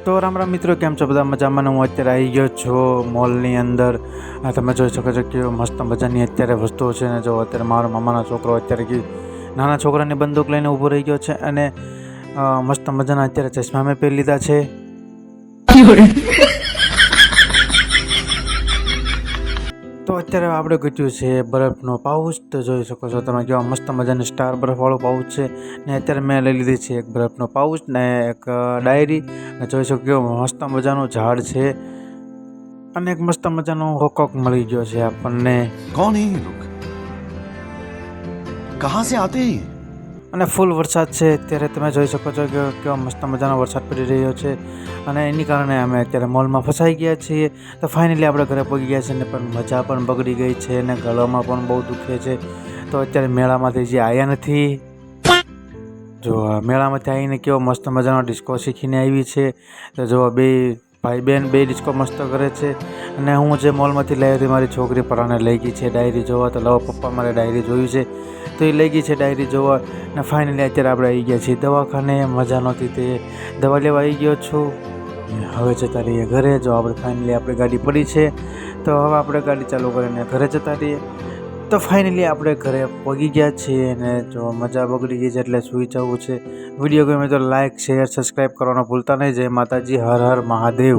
તો રામ રામ મિત્રો, કેમ છો બધા? મજામાં? હું અત્યારે આવી ગયો છું મોલની અંદર. તમે જોઈ શકો છો કે મસ્ત મજાની અત્યારે વસ્તુઓ છે ને. જો અત્યારે મારો મામાનો છોકરો અત્યારે કે નાના છોકરાની બંદૂક લઈને ઊભો રહી ગયો છે અને મસ્ત મજાના અત્યારે ચશ્મા મેં પહેરી લીધા છે. તો અત્યારે આપણે ઘટ્યું છે બરફનો પાઉચ. તો જોઈ શકો છો તમે કેવા મસ્ત મજાની સ્ટાર બરફવાળો પાઉચ છે ને. અત્યારે મેં લઈ લીધી છે એક બરફનો પાઉચ ને એક ડાયરી. ને જોઈ શકો કેવો મસ્ત મજાનું ઝાડ છે અને એક મસ્ત મજાનો હોકોક મળી ગયો છે આપણને. कौन है ये लोग? कहाँ से आते हैं? અને ફૂલ વરસાદ છે અત્યારે. તમે જોઈ શકો છો કે કેવો મસ્ત મજાનો વરસાદ પડી રહ્યો છે અને એની કારણે અમે અત્યારે મોલમાં ફસાઈ ગયા છીએ. તો ફાઇનલી આપણે ઘરે પહોંચી ગયા છીએ ને પણ મજા પણ બગડી ગઈ છે અને ગળામાં પણ બહુ દુખે છે. તો અત્યારે મેળામાંથી જે આવ્યા નથી, જો મેળામાંથી આવીને કેવો મસ્ત મજાનો ડિસ્કો શીખીને આવી છે. તો જો બે ભાઈ બહેન બે ડિસ્કો મસ્ત કરે છે અને હું જે મોલમાંથી લાવી હતી મારી છોકરી પરાણે લઈ ગઈ છે ડાયરી જોવા. તો લાવો પપ્પા મારે ડાયરી જોયું છે તો એ લઈ ગઈ છે ડાયરી જોવા. ને ફાઇનલી અત્યારે આપણે આવી ગયા છીએ દવાખાને. મજા નહોતી તે દવા લેવા આવી ગયો છું. હવે જતા રહીએ ઘરે. જો આપણે ફાઇનલી આપણી ગાડી પડી છે તો હવે આપણે ગાડી ચાલુ કરીને ઘરે જતા રહીએ. તો ફાઇનલી આપણે ઘરે પહોંચી ગયા છીએ અને જો મજા બગડી ગઈ છે એટલે સૂઈ જવું છે. વિડીયો ગમે તો લાઇક શેર સબસ્ક્રાઈબ કરવાનું ભૂલતા નહીં. જય માતાજી, હર હર મહાદેવ.